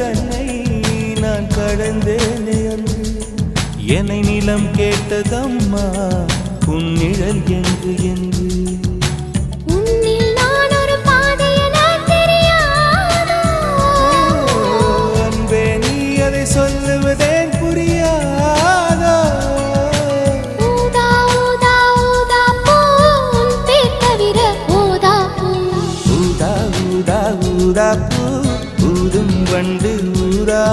தன்னை நான் கடந்தேனே அன்று என்னை நிலம் கேட்டதம்மா உன் நிழல் என்று என்று அன்பே நீ அதை சொல்லுவதேன் புரியாதோ ஊதா ஊதா ஊதா பூ ஊதும் வண்டு ஊதா